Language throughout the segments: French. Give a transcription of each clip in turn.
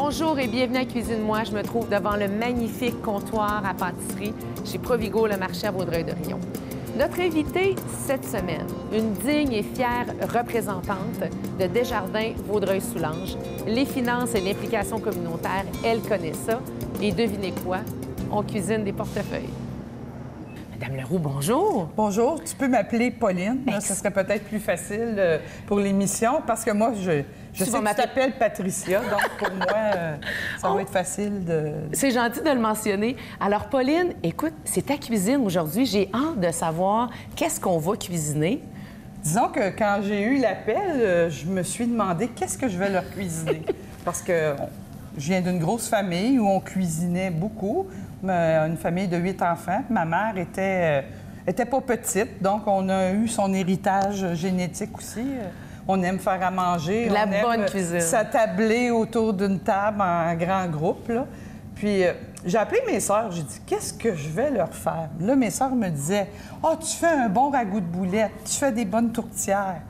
Bonjour et bienvenue à Cuisine-moi. Je me trouve devant le magnifique comptoir à pâtisserie chez Provigo, le marché à Vaudreuil-Dorion. Notre invitée cette semaine, une digne et fière représentante de Desjardins Vaudreuil-Soulanges. Les finances et l'implication communautaire, elle connaît ça. Et devinez quoi? On cuisine des portefeuilles. Madame Leroux, bonjour. Bonjour, tu peux m'appeler Pauline. Là, ça serait peut-être plus facile pour l'émission parce que moi, je sais que tu t'appelles Patricia, donc pour moi, ça va être facile de... C'est gentil de le mentionner. Alors, Pauline, écoute, c'est ta cuisine aujourd'hui. J'ai hâte de savoir qu'est-ce qu'on va cuisiner. Disons que quand j'ai eu l'appel, je me suis demandé qu'est-ce que je vais leur cuisiner. Parce que je viens d'une grosse famille où on cuisinait beaucoup. Une famille de 8 enfants. Ma mère était pas petite, donc on a eu son héritage génétique aussi. On aime faire à manger. La on bonne aime cuisine. S'attabler autour d'une table en grand groupe, là. Puis j'ai appelé mes sœurs, j'ai dit « Qu'est-ce que je vais leur faire? » Là, mes sœurs me disaient « Ah, tu fais un bon ragoût de boulettes, tu fais des bonnes tourtières,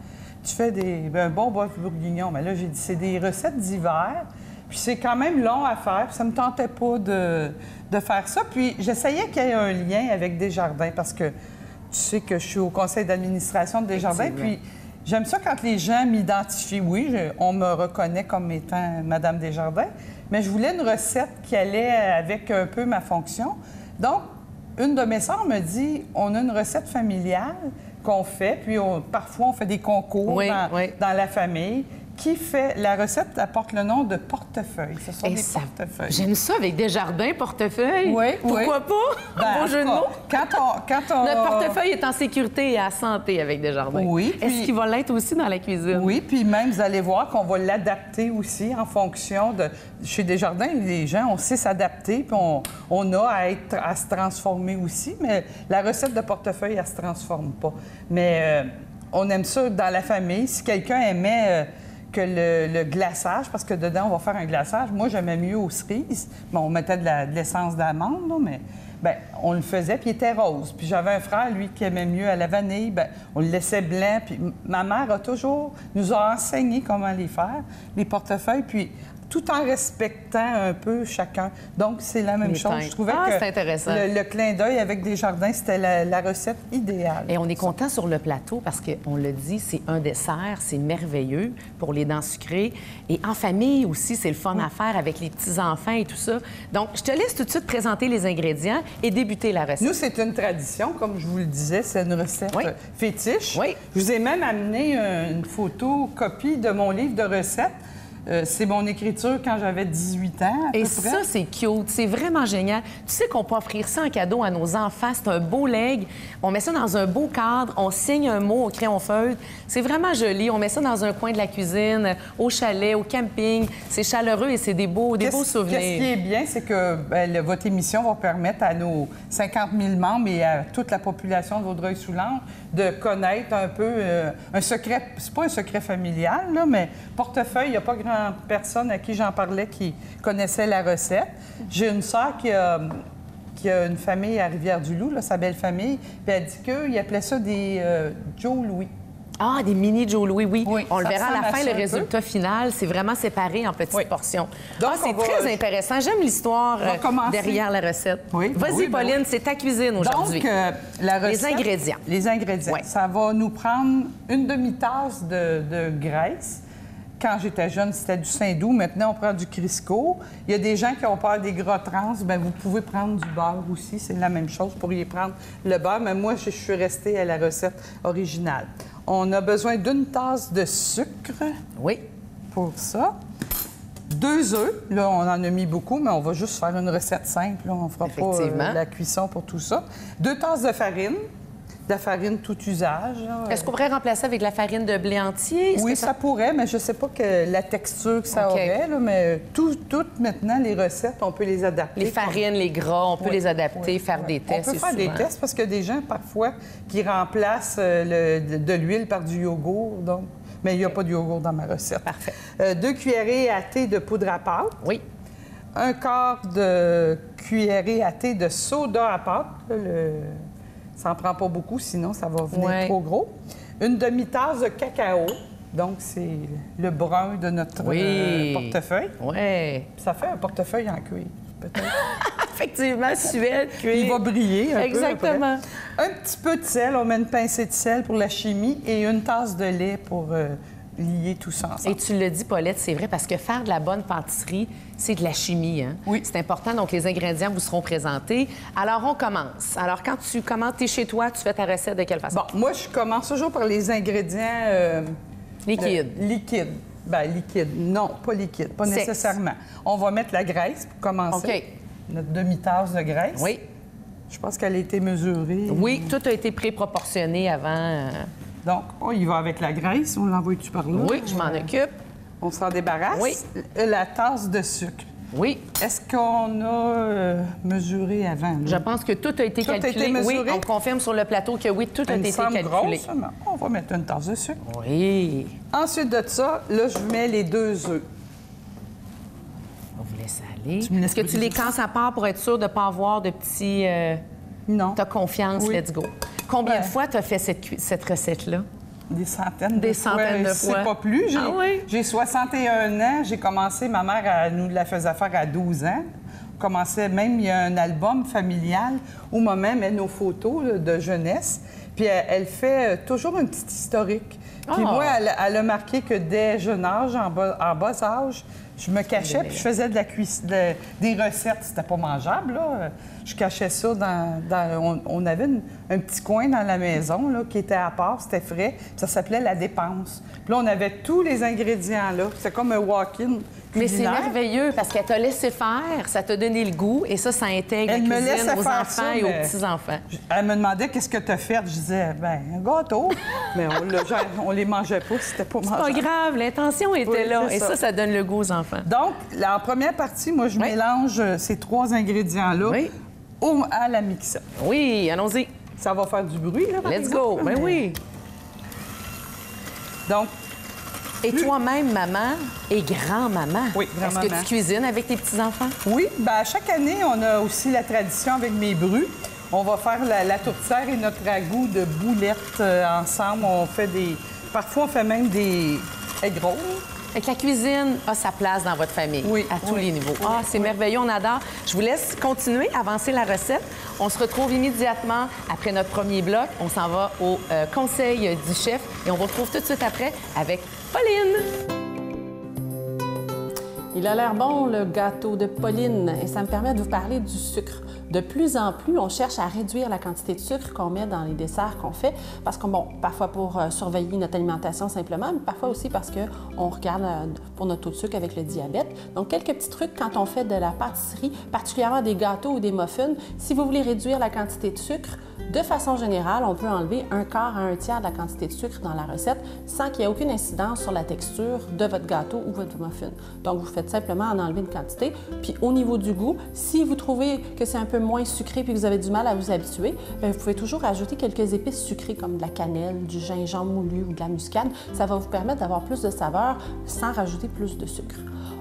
tu fais un bon bœuf bourguignon. » Mais là, j'ai dit « C'est des recettes d'hiver. » Puis c'est quand même long à faire, puis ça me tentait pas de faire ça. Puis j'essayais qu'il y ait un lien avec Desjardins, parce que tu sais que je suis au conseil d'administration de Desjardins, puis j'aime ça quand les gens m'identifient. Oui, on me reconnaît comme étant Madame Desjardins, mais je voulais une recette qui allait avec un peu ma fonction. Donc, une de mes sœurs me dit, on a une recette familiale qu'on fait, puis parfois on fait des concours dans la famille. Qui fait... La recette apporte le nom de portefeuille. Ce sont des portefeuilles. J'aime ça avec Desjardins, portefeuille. Oui, Pourquoi pas? Beau jeu de mots. Notre portefeuille est en sécurité et à santé avec Desjardins. Oui. Est-ce qu'il va l'être aussi dans la cuisine? Oui, puis même, vous allez voir qu'on va l'adapter aussi en fonction de... Chez Desjardins, les gens, on sait s'adapter, puis on a à se transformer aussi, mais la recette de portefeuille, elle ne se transforme pas. Mais on aime ça dans la famille. Si quelqu'un aimait... que le glaçage, parce que dedans, on va faire un glaçage. Moi, j'aimais mieux aux cerises. Bon, on mettait de l'essence d'amande, là, mais bien, on le faisait, puis il était rose. Puis j'avais un frère, lui, qui aimait mieux à la vanille. Bien, on le laissait blanc. Puis ma mère nous a enseigné comment les faire, les portefeuilles, puis tout en respectant un peu chacun. Donc, c'est la même chose. Je trouvais que c'est intéressant. Le clin d'œil avec Desjardins, c'était la recette idéale. Et on est content sur le plateau parce qu'on le dit, c'est un dessert, c'est merveilleux pour les dents sucrées. Et en famille aussi, c'est le fun à faire avec les petits-enfants et tout ça. Donc, je te laisse tout de suite présenter les ingrédients et débuter la recette. Nous, c'est une tradition, comme je vous le disais, c'est une recette fétiche. Oui. Je vous ai même amené une photocopie de mon livre de recettes. C'est mon écriture quand j'avais 18 ans, à peu près. Ça, c'est cute. C'est vraiment génial. Tu sais qu'on peut offrir ça en cadeau à nos enfants. C'est un beau leg. On met ça dans un beau cadre. On signe un mot au crayon feutre. C'est vraiment joli. On met ça dans un coin de la cuisine, au chalet, au camping. C'est chaleureux et c'est des beaux souvenirs. Ce qui est bien, c'est que votre émission va permettre à nos 50 000 membres et à toute la population de Vaudreuil-Soulanges de connaître un peu un secret. C'est pas un secret familial, là, mais portefeuille, il n'y a pas grand personne à qui j'en parlais qui connaissait la recette. J'ai une sœur qui a une famille à Rivière-du-Loup, là, sa belle famille, puis elle dit qu'ils appelaient ça des Joe Louis. Ah, des mini Joe Louis, oui. On le verra à la fin, le résultat final. C'est vraiment séparé en petites portions. Donc, c'est très intéressant. J'aime l'histoire derrière la recette. Oui, vas-y, Pauline, c'est ta cuisine aujourd'hui. Donc, la recette... Les ingrédients. Les ingrédients. Ça va nous prendre une demi-tasse de graisse. Quand j'étais jeune, c'était du Saint-Doux. Maintenant, on prend du Crisco. Il y a des gens qui ont peur des gras trans. Bien, vous pouvez prendre du beurre aussi. C'est la même chose. Vous pourriez prendre le beurre, mais moi, je suis restée à la recette originale. On a besoin d'une tasse de sucre. Oui. Pour ça. 2 œufs. Là, on en a mis beaucoup, mais on va juste faire une recette simple. Là. On ne fera pas la cuisson pour tout ça. 2 tasses de farine. De la farine tout usage. Est-ce qu'on pourrait remplacer avec de la farine de blé entier? Oui, ça pourrait, mais je ne sais pas la texture que ça aurait. Là, mais toutes maintenant, les recettes, on peut les adapter. Les farines, les gras, on peut les adapter, faire des tests. On peut faire des tests parce qu'il y a des gens, parfois, qui remplacent de l'huile par du yogourt. Donc... Mais il n'y a pas de yogourt dans ma recette. Parfait. 2 cuillerées à thé de poudre à pâte. Oui. 1/4 de cuillerée à thé de soda à pâte. Ça n'en prend pas beaucoup, sinon ça va venir trop gros. Une demi-tasse de cacao. Donc, c'est le brun de notre portefeuille. Oui. Ça fait un portefeuille en cuir, peut-être. Effectivement, suède, cuir. Il va briller un Exactement. peu. Un petit peu de sel. On met une pincée de sel pour la chimie et une tasse de lait pour lier tout ça ensemble. Et tu le dis, Paulette, c'est vrai, parce que faire de la bonne pâtisserie, c'est de la chimie. Hein? Oui. C'est important. Donc, les ingrédients vous seront présentés. Alors, on commence. Alors, quand tu commences, t'es chez toi, tu fais ta recette de quelle façon? Bon, moi, je commence toujours par les ingrédients... liquides. Liquides. Bien, liquide. Non, pas liquide, pas Sexe. nécessairement. On va mettre la graisse pour commencer. OK. Notre demi-tasse de graisse. Oui. Je pense qu'elle a été mesurée. Oui, tout a été préproportionné avant. Donc, on y va avec la graisse. On l'envoie-tu par là? Oui, je m'en occupe. On s'en débarrasse. Oui. La tasse de sucre. Oui. Est-ce qu'on a mesuré avant? Là? Je pense que tout a été Tout a calculé. été mesuré? Oui, on confirme sur le plateau que oui, tout a Elle me été semble calculé. grosse, mais on va mettre une tasse de sucre. Oui. Ensuite de ça, là, je mets les 2 œufs. On vous laisse aller. Tu me laisses Est-ce que tu les casses à part pour être sûr de ne pas avoir de petits... Non. T'as confiance, Oui. let's go. Combien Ouais. de fois tu as fait cette recette-là? Des centaines Des de fois. centaines de C'est fois. pas plus. Ah oui? J'ai 61 ans. J'ai commencé, ma mère elle nous la faisait faire à 12 ans. On commençait même, il y a un album familial où maman met nos photos là, de jeunesse. Puis elle fait toujours une petite historique. Puis Ah. moi, elle a marqué que dès jeune âge, en bas âge, je me cachais puis je faisais de la des recettes. C'était pas mangeable, là. Je cachais ça on avait un petit coin dans la maison là, qui était à part, c'était frais. Puis ça s'appelait la dépense. Puis là, on avait tous les ingrédients là. C'était comme un walk-in. Mais c'est culinaire. merveilleux parce qu'elle t'a laissé faire, ça t'a donné le goût et ça intègre Elle la me cuisine laissait aux faire enfants ça, et aux mais- petits-enfants. Elle me demandait qu'est-ce que tu as fait. Je disais, ben un gâteau. Mais on les mangeait pas, c'était pas C'est pas mangeable. grave, l'intention était Oui, là c'est et ça. ça donne le goût aux enfants. Donc, en première partie, moi, je Oui. mélange ces 3 ingrédients-là Oui. à la mixette. Oui, allons-y. Ça va faire du bruit, là, par Let's exemple, go. là, Ben mais- oui. Donc, Et toi-même, maman et grand-maman. Oui, Est-ce que grand-maman. tu cuisines avec tes petits-enfants? oui, bien, chaque année, on a aussi la tradition avec mes brus. On va faire la tourtière et notre ragoût de boulettes ensemble. On fait Parfois, on fait même des egg rolls. Fait que la cuisine a sa place dans votre famille, Oui, à tous oui, les niveaux. oui, Ah, c'est merveilleux, on adore. Je vous laisse continuer, avancer la recette. On se retrouve immédiatement après notre premier bloc. On s'en va au conseil du chef et on vous retrouve tout de suite après avec Pauline. Il a l'air bon, le gâteau de Pauline, et ça me permet de vous parler du sucre. De plus en plus, on cherche à réduire la quantité de sucre qu'on met dans les desserts qu'on fait, parce que, bon, parfois pour surveiller notre alimentation simplement, mais parfois aussi parce qu'on regarde pour notre taux de sucre avec le diabète. Donc, quelques petits trucs quand on fait de la pâtisserie, particulièrement des gâteaux ou des muffins. Si vous voulez réduire la quantité de sucre, de façon générale, on peut enlever 1/4 à 1/3 de la quantité de sucre dans la recette sans qu'il y ait aucune incidence sur la texture de votre gâteau ou votre muffin. Donc, vous faites simplement en enlever une quantité. Puis, au niveau du goût, si vous trouvez que c'est un peu moins sucré puis que vous avez du mal à vous habituer, bien, vous pouvez toujours ajouter quelques épices sucrées comme de la cannelle, du gingembre moulu ou de la muscade. Ça va vous permettre d'avoir plus de saveur sans rajouter plus de sucre.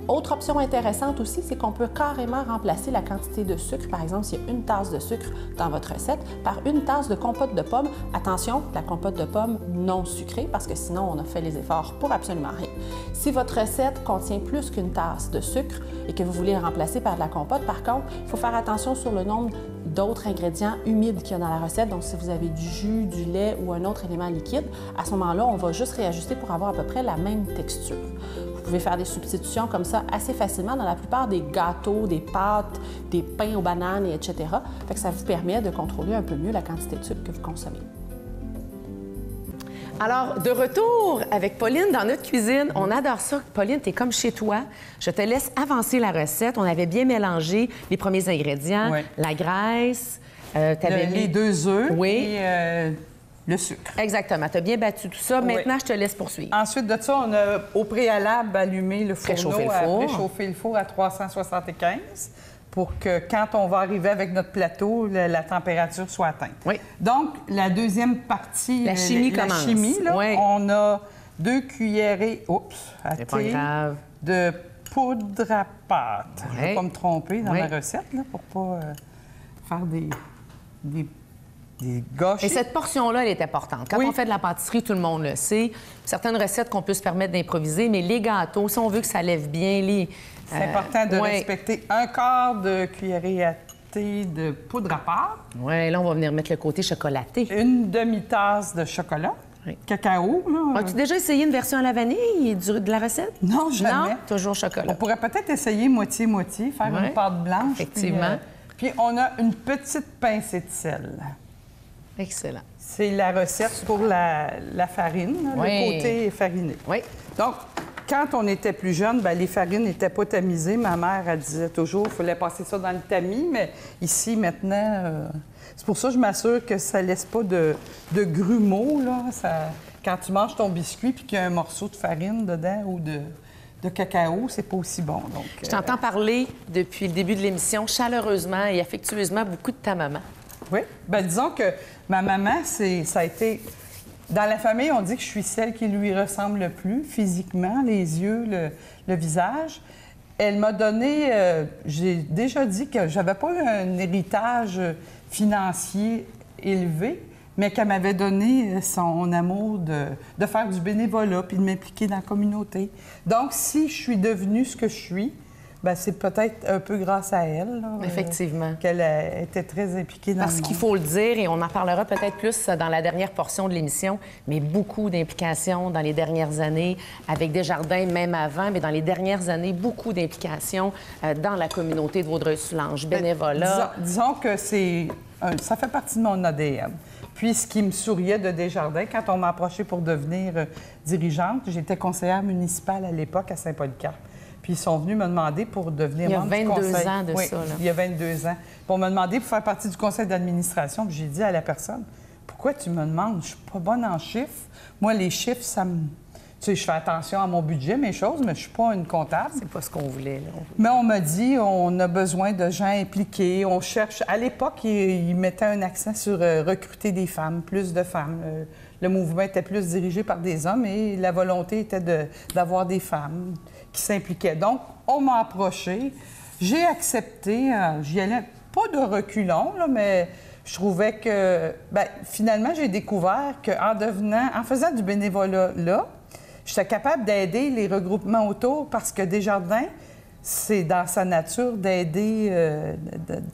Autre option intéressante aussi, c'est qu'on peut carrément remplacer la quantité de sucre, par exemple, s'il y a 1 tasse de sucre dans votre recette, par 1 tasse de compote de pommes. Attention, la compote de pommes non sucrée, parce que sinon, on a fait les efforts pour absolument rien. Si votre recette contient plus qu'1 tasse de sucre et que vous voulez le remplacer par de la compote, par contre, il faut faire attention sur le nombre d'autres ingrédients humides qu'il y a dans la recette. Donc, si vous avez du jus, du lait ou un autre élément liquide, à ce moment-là, on va juste réajuster pour avoir à peu près la même texture. Vous pouvez faire des substitutions comme ça assez facilement dans la plupart des gâteaux, des pâtes, des pains aux bananes, etc. Fait que ça vous permet de contrôler un peu mieux la quantité de sucre que vous consommez. Alors, de retour avec Pauline dans notre cuisine. On adore ça. Pauline, t'es comme chez toi. Je te laisse avancer la recette. On avait bien mélangé les premiers ingrédients, Oui. la graisse. T'avais mis... Les 2 œufs Oui. et le sucre. Exactement. Tu as bien battu tout ça. Oui. Maintenant, je te laisse poursuivre. Ensuite de ça, on a au préalable allumé le fourneau, Préchauffer le four. préchauffer le four à 375 pour que quand on va arriver avec notre plateau, la température soit atteinte. Oui. Donc, la deuxième partie, La chimie commence. là, Oui. on a 2 cuillerées à C'est pas thé grave. de poudre à pâte. Je ne Oui. vais pas me tromper dans Oui. la recette là, pour pas faire des gâchis. Et cette portion-là, elle est importante. Quand Oui. on fait de la pâtisserie, tout le monde le sait. Certaines recettes qu'on peut se permettre d'improviser, mais les gâteaux, si on veut que ça lève bien, C'est important de ouais. respecter un quart de cuillerée à thé de poudre à pâte, Oui, là, on va venir mettre le côté chocolaté. une demi-tasse de chocolat, Oui. cacao. Là. As-tu déjà essayé une version à la vanille de la recette? Non, jamais. Non, toujours On chocolat. pourrait peut-être essayer moitié-moitié, faire Ouais. une pâte blanche. Effectivement. Puis on a une petite pincée de sel. Excellent. C'est la recette pour la farine, là, Oui. le côté fariné. Oui. Donc, quand on était plus jeune, bien, les farines n'étaient pas tamisées. Ma mère, elle disait toujours qu'il fallait passer ça dans le tamis, mais ici, maintenant, c'est pour ça que je m'assure que ça ne laisse pas de grumeaux, là. Quand tu manges ton biscuit puis qu'il y a un morceau de farine dedans ou de cacao, c'est pas aussi bon. Donc, Je t'entends parler depuis le début de l'émission chaleureusement et affectueusement beaucoup de ta maman. Oui. Bien, disons que ma maman, ça a été... Dans la famille, on dit que je suis celle qui lui ressemble le plus, physiquement, les yeux, le visage. Elle m'a donné... j'ai déjà dit que j'avais pas eu un héritage financier élevé, mais qu'elle m'avait donné son amour de faire du bénévolat puis de m'impliquer dans la communauté. Donc, si je suis devenue ce que je suis, bien, c'est peut-être un peu grâce à elle. Là, Effectivement. qu'elle était très impliquée dans Parce le qu'il monde. faut le dire, et on en parlera peut-être plus dans la dernière portion de l'émission, mais beaucoup d'implications dans les dernières années, avec Desjardins, même avant, mais dans les dernières années, beaucoup d'implications dans la communauté de Vaudreuil-Soulanges, bénévolat. Disons que ça fait partie de mon ADN. Puis, ce qui me souriait de Desjardins, quand on m'a approchée pour devenir dirigeante, j'étais conseillère municipale à l'époque à Saint-Polycarpe. Puis, ils sont venus me demander pour devenir membre du conseil. Il y a 22 ans de Oui, ça, là. il y a 22 ans. Pour me demander pour faire partie du conseil d'administration. Puis, j'ai dit à la personne, pourquoi tu me demandes? Je suis pas bonne en chiffres. Moi, les chiffres, ça me... Tu sais, je fais attention à mon budget, mes choses, mais je suis pas une comptable. C'est pas ce qu'on voulait, là. Mais on m'a dit, on a besoin de gens impliqués. On cherche... À l'époque, ils mettaient un accent sur recruter des femmes, plus de femmes. Le mouvement était plus dirigé par des hommes et la volonté était d'avoir des femmes qui s'impliquaient. Donc, on m'a approché. J'ai accepté. J'y allais pas de reculons, là, mais je trouvais que... Bien, finalement, j'ai découvert en faisant du bénévolat là, j'étais capable d'aider les regroupements autour parce que Desjardins, c'est dans sa nature d'aider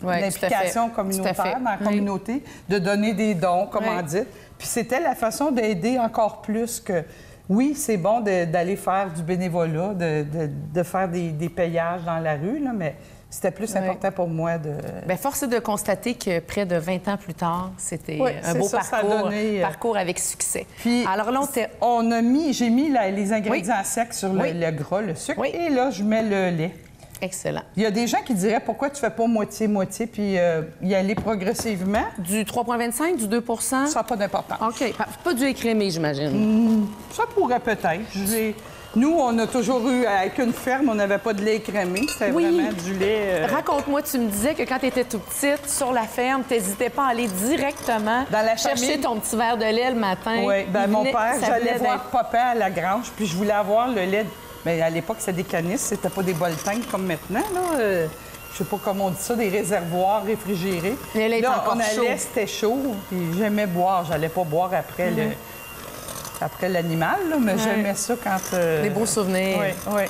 l'implication communautaire dans la communauté, de donner des dons, comme on dit. Puis c'était la façon d'aider encore plus que... Oui, c'est bon d'aller faire du bénévolat, de faire des payages dans la rue, là, mais c'était plus important pour moi de... Bien, force est de constater que près de 20 ans plus tard, c'était un beau ça, parcours avec succès. Puis, alors là, j'ai mis les ingrédients secs sur le gras, le sucre, et là, je mets le lait. Excellent. Il y a des gens qui diraient pourquoi tu fais pas moitié-moitié puis y aller progressivement. Du 3,25, du 2 Ça n'a pas d'importance. OK. Pas du écrémé, j'imagine. Ça pourrait peut-être. Nous, on a toujours eu, avec une ferme, on n'avait pas de lait écrémé. C'était vraiment du lait... Raconte-moi, tu me disais que quand tu étais toute petite, sur la ferme, tu n'hésitais pas à aller directement dans la chercher ton petit verre de lait le matin. Oui, bien, mon père, j'allais voir papa à la grange, puis je voulais avoir le lait... Bien, à l'époque, c'était des canisses, c'était pas des bol-tanks comme maintenant, là. Je sais pas comment on dit ça, des réservoirs réfrigérés. Mais là, on allait, c'était chaud, puis j'aimais boire. J'allais pas boire après après l'animal, là, mais j'aimais ça quand... Des beaux souvenirs. Oui.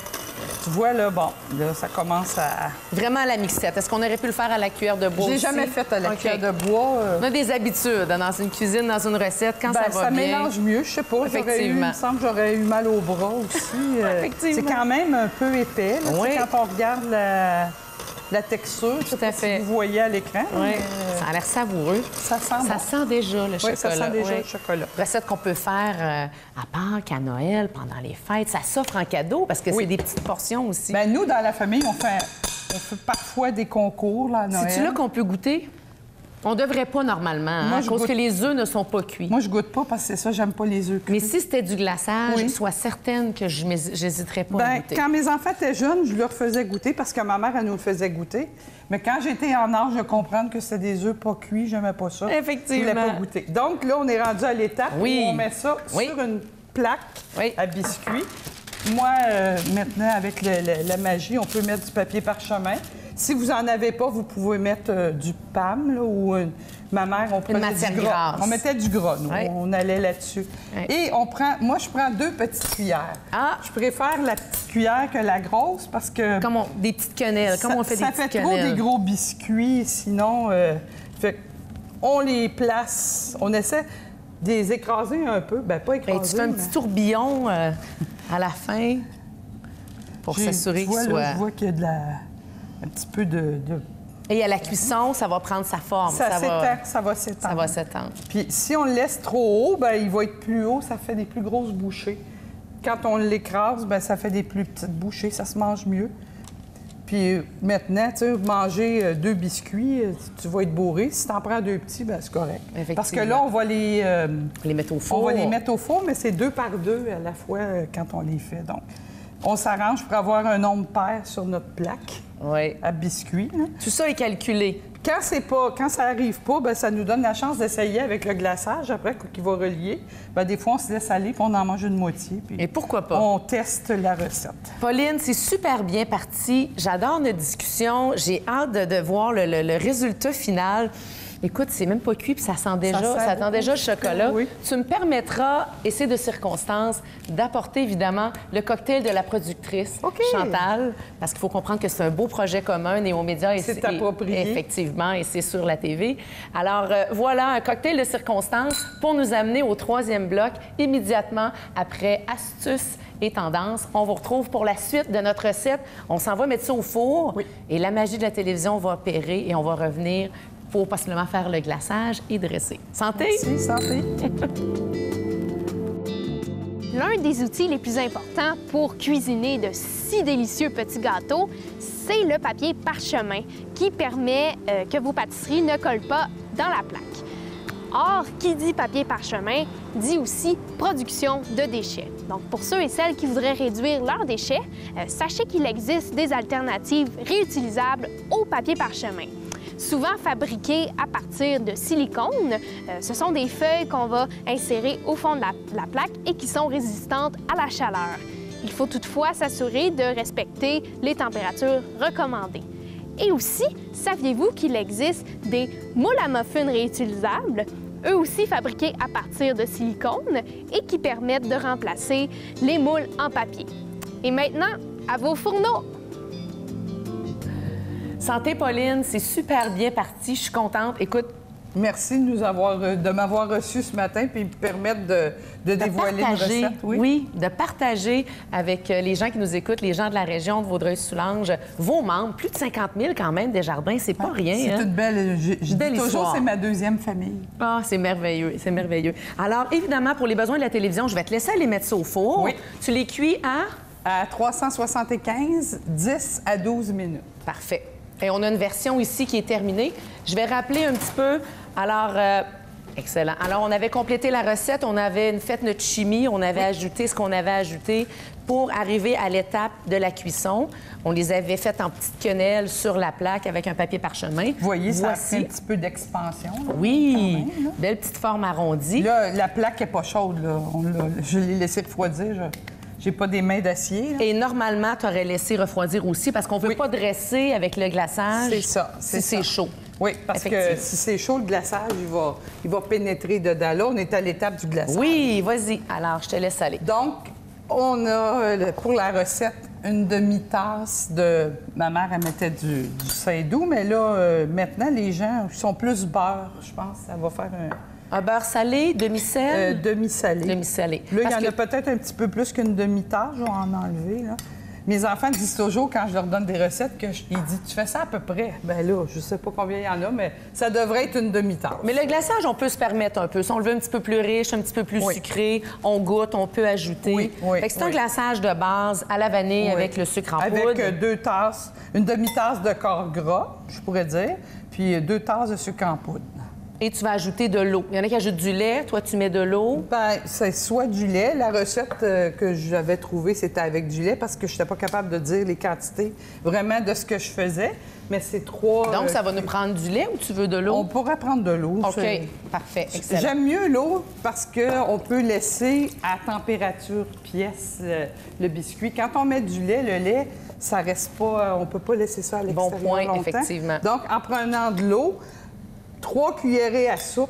Tu vois, là, bon, là, ça commence à... Vraiment à la mixette. Est-ce qu'on aurait pu le faire à la cuillère de bois J'ai aussi? jamais fait à la cuillère de bois. On a des habitudes dans une cuisine, dans une recette, quand ça va ça bien. mélange mieux, je sais pas. Il me semble que j'aurais eu mal au bras aussi. Effectivement. C'est quand même un peu épais, là, Oui. quand on regarde la texture. Tout à fait. Si vous voyez à l'écran. Oui. mais, Ça a l'air savoureux. Ça sent bon. Ça sent déjà le chocolat. Oui, ça sent déjà le chocolat. Recette qu'on peut faire à Pâques, à Noël, pendant les fêtes. Ça s'offre en cadeau parce que c'est des petites portions aussi. Bien, nous, dans la famille, on fait parfois des concours là, à Noël. C'est-tu là qu'on peut goûter? On devrait pas normalement, hein, à cause que les œufs ne sont pas cuits. Moi, je goûte pas parce que c'est ça, j'aime pas les œufs cuits. Mais si c'était du glaçage, sois certaine que je n'hésiterais pas à goûter. Quand mes enfants étaient jeunes, je leur faisais goûter parce que ma mère, elle nous le faisait goûter. Mais quand j'étais en âge de comprendre que c'était des œufs pas cuits, j'aimais pas ça. Effectivement. Je voulais pas goûter. Donc là, on est rendu à l'étape où on met ça sur une plaque à biscuits. Moi, maintenant, avec la magie, on peut mettre du papier parchemin. Si vous n'en avez pas, vous pouvez mettre du PAM là, ou Ma mère, on prenait matière du gras. grasse. On mettait du gras, nous. Ouais. On allait là-dessus. Ouais. Et moi, je prends 2 petites cuillères. Ah! Je préfère la petite cuillère que la grosse parce que... Des petites quenelles. Comment on fait des petites Ça fait quenelles? trop des gros biscuits, sinon... on les place, on essaie de les écraser un peu. Bien, pas écraser, Tu fais un petit tourbillon à la fin pour s'assurer qu'il soit... Là, je vois qu'il y a un petit peu de... Et à la cuisson, ça va prendre sa forme. Ça va s'étendre. Ça va s'étendre. Puis si on le laisse trop haut, bien, il va être plus haut, ça fait des plus grosses bouchées. Quand on l'écrase, bien, ça fait des plus petites bouchées, ça se mange mieux. Puis maintenant, tu sais, manger 2 biscuits, tu vas être bourré. Si tu en prends 2 petits, bien, c'est correct. Parce que là, on va les mettre au four. On va les mettre au four, mais c'est 2 par 2 à la fois quand on les fait. Donc, on s'arrange pour avoir un nombre pair sur notre plaque à biscuits. Hein. Tout ça est calculé. Quand ça arrive pas, bien, ça nous donne la chance d'essayer avec le glaçage après qui va relier. Bien, des fois, on se laisse aller puis on en mange une moitié. Puis Et pourquoi pas? on teste la recette. Pauline, c'est super bien parti. J'adore notre discussion. J'ai hâte de voir le résultat final. Écoute, c'est même pas cuit puis ça sent déjà, ça sent déjà le chocolat. Oui. Tu me permettras, et c'est de circonstance, d'apporter évidemment le cocktail de la productrice, Chantal, parce qu'il faut comprendre que c'est un beau projet commun, Néo-Média. C'est approprié. Effectivement, et c'est sur la TV. Alors, voilà, un cocktail de circonstance pour nous amener au 3e bloc, immédiatement après Astuces et tendances. On vous retrouve pour la suite de notre recette. On s'en va mettre ça au four et la magie de la télévision va opérer et on va revenir pour pas seulement faire le glaçage et dresser. Santé! Merci, santé! L'un des outils les plus importants pour cuisiner de si délicieux petits gâteaux, c'est le papier parchemin qui permet que vos pâtisseries ne collent pas dans la plaque. Or, qui dit papier parchemin dit aussi production de déchets. Donc, pour ceux et celles qui voudraient réduire leurs déchets, sachez qu'il existe des alternatives réutilisables au papier parchemin. Souvent fabriquées à partir de silicone, ce sont des feuilles qu'on va insérer au fond de la plaque et qui sont résistantes à la chaleur. Il faut toutefois s'assurer de respecter les températures recommandées. Et aussi, saviez-vous qu'il existe des moules à muffins réutilisables, eux aussi fabriqués à partir de silicone et qui permettent de remplacer les moules en papier. Et maintenant, à vos fourneaux! Santé, Pauline, c'est super bien parti. Je suis contente. Écoute, merci de m'avoir reçu ce matin puis me permettre de dévoiler une partager, recette. oui, de partager avec les gens qui nous écoutent, les gens de la région de Vaudreuil-Soulanges, vos membres, plus de 50 000 quand même, Desjardins, c'est pas rien. C'est une belle... Je Belle dis toujours, histoire. c'est ma 2e famille. Ah, c'est merveilleux, c'est merveilleux. Alors, évidemment, pour les besoins de la télévision, je vais te laisser aller mettre ça au four. Oui. Tu les cuis à? À 375, 10 à 12 minutes. Parfait. Et on a une version ici qui est terminée. Je vais rappeler un petit peu. Alors, excellent. Alors, on avait complété la recette, on avait fait notre chimie, on avait ajouté ce qu'on avait ajouté pour arriver à l'étape de la cuisson. On les avait faites en petites quenelles sur la plaque avec un papier parchemin. Vous voyez, ça a Voici. fait un petit peu d'expansion. Là, Oui, quand même, là. belle petite forme arrondie. Là, la plaque n'est pas chaude. Là. Je l'ai laissée refroidir. J'ai pas des mains d'acier. Là. Et normalement, tu aurais laissé refroidir aussi parce qu'on ne veut pas dresser avec le glaçage. C'est ça. Si c'est chaud. Oui, parce que si c'est chaud, le glaçage, il va pénétrer dedans. Là, on est à l'étape du glaçage. Oui, vas-y. Alors, je te laisse aller. Donc, on a, pour la recette, une demi-tasse de... Ma mère, elle mettait du saindoux, mais là, maintenant, les gens sont plus beurre, je pense. Ça va faire Un beurre salé, demi-sel? Demi-salé. Demi-salé. Là, il y en a peut-être un petit peu plus qu'une demi-tasse. Je vais en enlever, là. Mes enfants disent toujours, quand je leur donne des recettes, ils disent « Tu fais ça à peu près? » Bien là, je sais pas combien il y en a, mais ça devrait être une demi-tasse. Mais le glaçage, on peut se permettre un peu. Si on le veut un petit peu plus riche, un petit peu plus sucré, on goûte, on peut ajouter. Oui. Fait que c'est un glaçage de base à la vanille avec le sucre en poudre. Avec 2 tasses, une demi-tasse de corps gras, je pourrais dire, puis 2 tasses de sucre en poudre. Et tu vas ajouter de l'eau. Il y en a qui ajoutent du lait. Toi, tu mets de l'eau. Bien, c'est soit du lait. La recette que j'avais trouvée, c'était avec du lait parce que je n'étais pas capable de dire les quantités vraiment de ce que je faisais. Mais c'est 3... Donc, ça va nous prendre du lait ou tu veux de l'eau? On pourrait prendre de l'eau. OK, parfait, excellent. J'aime mieux l'eau parce qu'on peut laisser à température pièce le biscuit. Quand on met du lait, le lait, ça reste pas... On peut pas laisser ça à l'extérieur Bon point, longtemps. effectivement. Donc, en prenant de l'eau, 3 cuillerées à soupe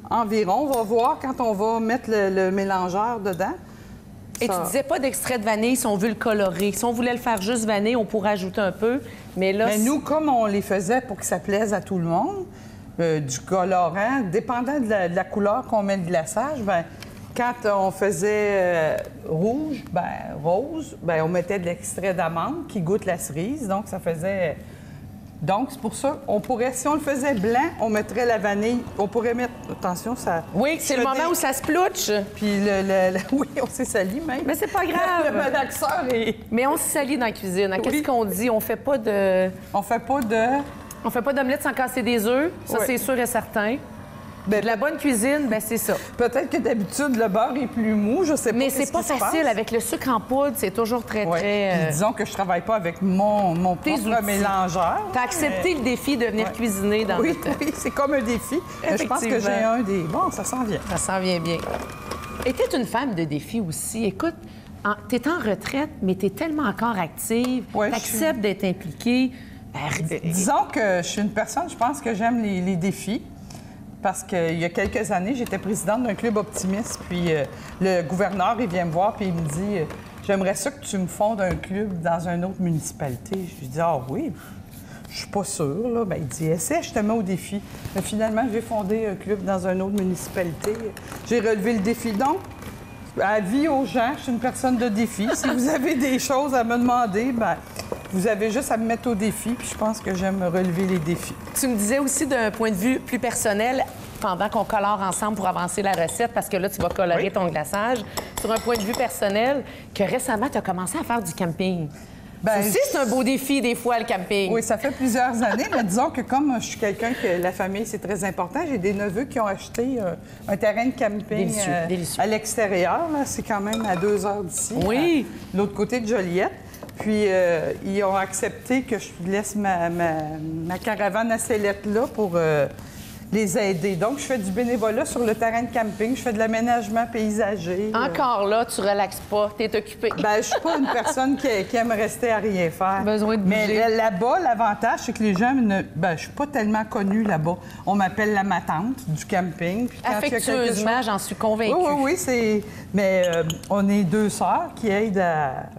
environ. On va voir quand on va mettre le mélangeur dedans. Et tu disais pas d'extrait de vanille si on veut le colorer. Si on voulait le faire juste vanille, on pourrait ajouter un peu. Mais là, Mais nous, comme on les faisait pour que ça plaise à tout le monde, du colorant, dépendant de la couleur qu'on met de glaçage, bien, quand on faisait rouge, rose, on mettait de l'extrait d'amande qui goûte la cerise. Donc, ça faisait... Donc, c'est pour ça, on pourrait, si on le faisait blanc, on mettrait la vanille. On pourrait mettre, attention, ça... Oui, c'est le moment où ça se plouche. Puis, oui, on s'est sali même. Mais c'est pas grave. Le malaxeur est... Mais on se salit dans la cuisine. Qu'est-ce qu'on dit? On fait pas de... On fait pas de... On fait pas d'omelette sans casser des œufs. Ça, Oui. c'est sûr et certain. Ben, De la bonne cuisine, c'est ça. peut-être que d'habitude, le beurre est plus mou, je sais pas. Mais c'est qu'est-ce pas qui se facile. passe. Avec le sucre en poudre, c'est toujours très, Ouais. très... Puis disons que je travaille pas avec mon Tes propre outils. mélangeur. T'as accepté le défi de venir Ouais. cuisiner dans Oui, notre... oui, c'est comme un défi. Mais je pense que j'ai Effectivement. un des... Bon, ça s'en vient. Ça s'en vient bien. Et t'es une femme de défi aussi. Écoute, t'es en retraite, mais t'es tellement encore active. Ouais, T'acceptes d'être impliquée. Disons que je suis une personne, je pense que j'aime les défis. Parce qu'il y a quelques années, j'étais présidente d'un club optimiste. Puis le gouverneur, il vient me voir puis il me dit j'aimerais ça que tu me fondes un club dans une autre municipalité. Je lui dis ah oui, je suis pas sûre. Là. Bien, il dit essaie, je te mets au défi. Mais finalement, j'ai fondé un club dans une autre municipalité. J'ai relevé le défi. Donc, avis aux gens, je suis une personne de défi. Si vous avez des choses à me demander, bien, vous avez juste à me mettre au défi. Puis je pense que j'aime relever les défis. Tu me disais aussi d'un point de vue plus personnel, pendant qu'on colore ensemble pour avancer la recette, parce que là, tu vas colorer ton glaçage, sur un point de vue personnel, que récemment, tu as commencé à faire du camping. Ben, Ça aussi, c'est un beau défi, des fois, le camping. Oui, ça fait plusieurs années, mais disons que comme je suis quelqu'un que la famille, c'est très important, j'ai des neveux qui ont acheté un terrain de camping Délicieux, délicieux. à l'extérieur. Là. C'est quand même à 2 heures d'ici, Oui. à l'autre côté de Joliette. Puis, ils ont accepté que je laisse ma caravane à sellette là pour les aider. Donc, je fais du bénévolat sur le terrain de camping. Je fais de l'aménagement paysager. Encore là, tu relaxes pas, t'es occupé. Ben, je suis pas une personne qui aime rester à rien faire. Besoin de bouger. Mais là-bas, l'avantage, c'est que les gens je suis pas tellement connue là-bas. On m'appelle la matante du camping. Puis quand il y a quelque Affectueusement, chose- j'en suis convaincue. Oui, c'est... Mais on est 2 sœurs qui aident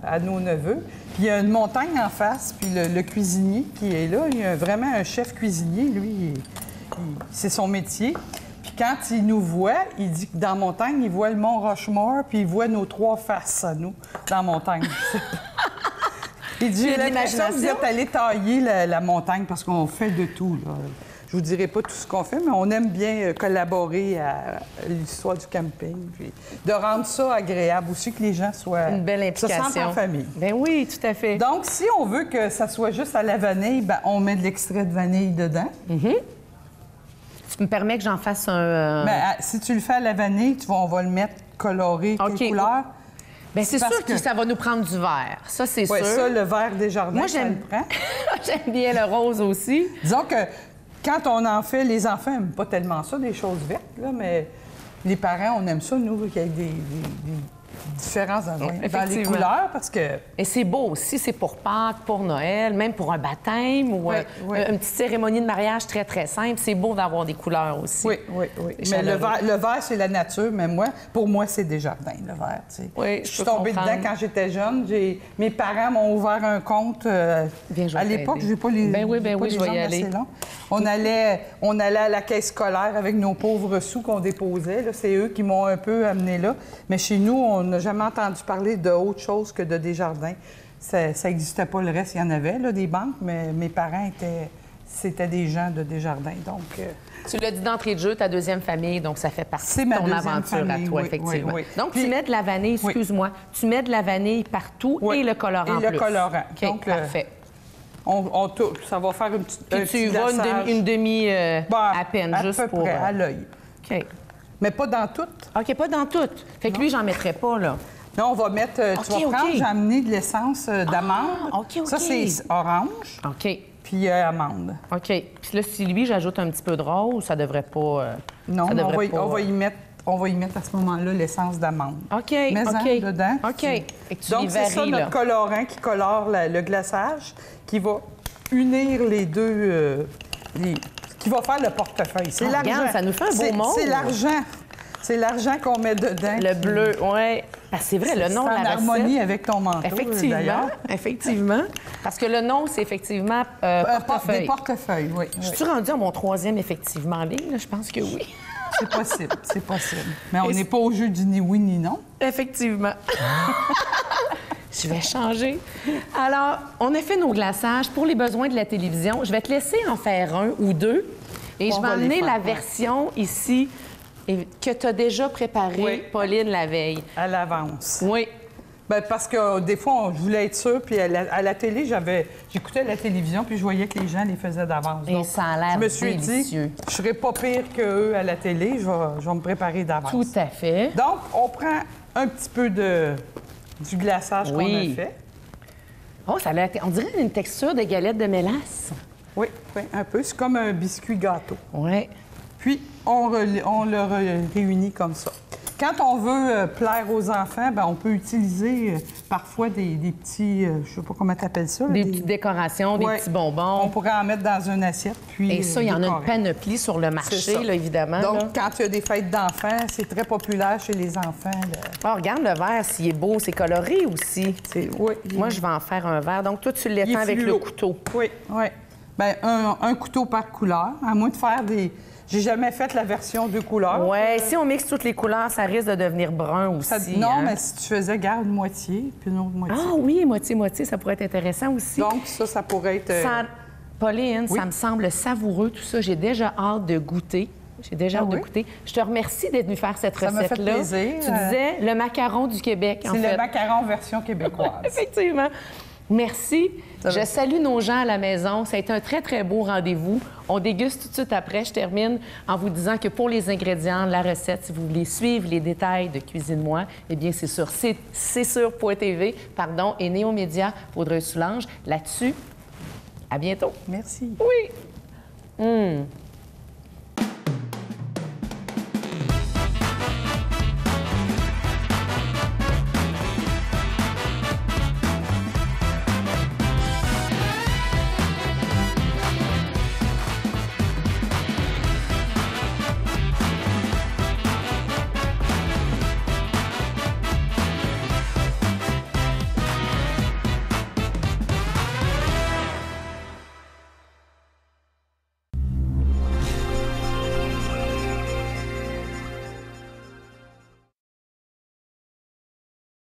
à nos neveux. Puis il y a une montagne en face, puis le cuisinier qui est là, il y a vraiment un chef cuisinier, lui, c'est son métier. Puis quand il nous voit, il dit que dans la montagne, il voit le mont Rushmore, puis il voit nos 3 faces à nous dans la montagne. Il dit, Il y a j'ai de l'impression que vous l'imagination. êtes allé tailler la montagne parce qu'on fait de tout, là. Je vous dirai pas tout ce qu'on fait, mais on aime bien collaborer à l'histoire du camping, puis de rendre ça agréable aussi, que les gens soient... Une belle se implication. sentent en famille. Ben oui, tout à fait. Donc, si on veut que ça soit juste à la vanille, ben, on met de l'extrait de vanille dedans. Tu me permets que j'en fasse un... Ben, si tu le fais à la vanille, on va le mettre coloré, OK. quelle couleur? Ben, c'est parce sûr que ça va nous prendre du vert. Ça, c'est Oui, sûr. ça, le vert des jardins, Moi, ça j'aime le prend. J'aime bien le rose aussi. Disons que quand on en fait, les enfants n'aiment pas tellement ça, des choses vertes, là, mais les parents, on aime ça, nous, qu'il y ait des différences dans les Effectivement. couleurs, parce que... Et c'est beau aussi, c'est pour Pâques, pour Noël, même pour un baptême ou Oui, oui. une petite cérémonie de mariage très, très simple. C'est beau d'avoir des couleurs aussi. Oui. C'est Mais chaleureux. le vert, c'est la nature, mais pour moi, c'est Desjardins, le vert, tu sais. Oui, je je suis peux tombée comprendre. dedans quand j'étais jeune. Mes parents m'ont ouvert un compte. Viens, je vais à l'époque, t'aider. j'ai pas les Ben oui, j'ai pas je les vais y jambes aller. assez longues. On allait à la caisse scolaire avec nos pauvres sous qu'on déposait. Là. C'est eux qui m'ont un peu amené là. Mais chez nous, on n'a jamais entendu parler d'autre chose que de Desjardins. Ça n'existait pas le reste. Il y en avait, là, des banques, mais mes parents c'était des gens de Desjardins. Donc, Tu l'as dit d'entrée de jeu, ta deuxième famille, donc ça fait partie C'est de ma ton deuxième aventure famille, à toi, oui, effectivement. oui. Donc, Puis- tu mets de la vanille, excuse-moi, tu mets de la vanille partout Oui, et le colorant et le plus. colorant. OK, Donc, parfait. on tourne. Ça va faire une petite. Puis tu vas une demi à peine, à juste peu pour... près, à l'œil. OK. Mais pas dans tout. OK, pas dans toutes. Fait que lui, j'en mettrais pas, là. Non, on va mettre. Tu OK, vas prendre, OK. j'ai amené de l'essence d'amande. OK, OK. Ça, c'est orange, OK. puis amande. OK. Puis là, si lui, j'ajoute un petit peu de rose, ça devrait pas... Non, ça mais devrait pas... on va y mettre à ce moment-là l'essence d'amande. OK, Mets-en OK. dedans. OK. Fait que tu Donc, les c'est ça varies, notre là. colorant qui colore le glaçage, qui va unir les deux, qui va faire le portefeuille. C'est l'argent. Regarde, ça nous fait un beau monde. C'est l'argent. C'est l'argent qu'on met dedans. Le bleu, oui. Parce que c'est vrai, le nom de la recette... C'est en harmonie avec ton manteau, effectivement, effectivement. Parce que le nom, c'est effectivement portefeuille. Des portefeuilles, oui. Je suis rendue à mon 3e effectivement en ligne, là? Je pense que oui. C'est possible, c'est possible. Mais on n'est pas au jeu du ni oui ni non. Effectivement. Je vais changer. Alors, on a fait nos glaçages pour les besoins de la télévision. Je vais te laisser en faire un ou deux. Et je vais emmener la version ici que tu as déjà préparée, Pauline, la veille. À l'avance. Oui. Bien, parce que des fois, je voulais être sûre, puis à la télé, j'écoutais la télévision, puis je voyais que les gens les faisaient d'avance. Et ça a l'air délicieux. Je me suis dit, je serais pas pire qu'eux à la télé, je vais me préparer d'avance. Tout à fait. Donc, on prend un petit peu du glaçage qu'on a fait. Oh, ça a l'air... On dirait une texture de galette de mélasse. Oui, un peu. C'est comme un biscuit gâteau. Oui. Puis, on le réunit comme ça. Quand on veut plaire aux enfants, bien, on peut utiliser parfois des petits, je ne sais pas comment tu appelles ça. Des petites décorations, des petits bonbons. On pourrait en mettre dans une assiette, puis et ça, il y en a une panoplie sur le marché, là, évidemment. Donc, là. quand il y a des fêtes d'enfants, c'est très populaire chez les enfants. Oh, regarde le verre, s'il est beau, c'est coloré aussi. Oui. Moi, je vais en faire un verre. Donc, toi, tu l'étends avec le couteau. Oui, oui. Bien, un couteau par couleur, à moins de faire des... J'ai jamais fait la version 2 couleurs. Oui, si on mixe toutes les couleurs, ça risque de devenir brun aussi. Non, hein? mais si tu faisais, garde une moitié, puis une autre moitié. Ah oui, moitié-moitié, ça pourrait être intéressant aussi. Donc, ça pourrait être... Pauline, ça me semble savoureux, tout ça. J'ai déjà hâte de goûter. J'ai déjà hâte de goûter. Je te remercie d'être venu faire cette recette-là. Ça m'a fait plaisir. Tu disais le macaron du Québec, en fait. C'est le macaron version québécoise. Effectivement. Merci. Je salue nos gens à la maison. Ça a été un très, très beau rendez-vous. On déguste tout de suite après. Je termine en vous disant que pour les ingrédients, la recette, si vous voulez suivre les détails de Cuisine-moi, eh bien, c'est sur c'est-sur.tv, et Néomédia Vaudreuil-Soulanges. Là-dessus, à bientôt. Merci. Oui.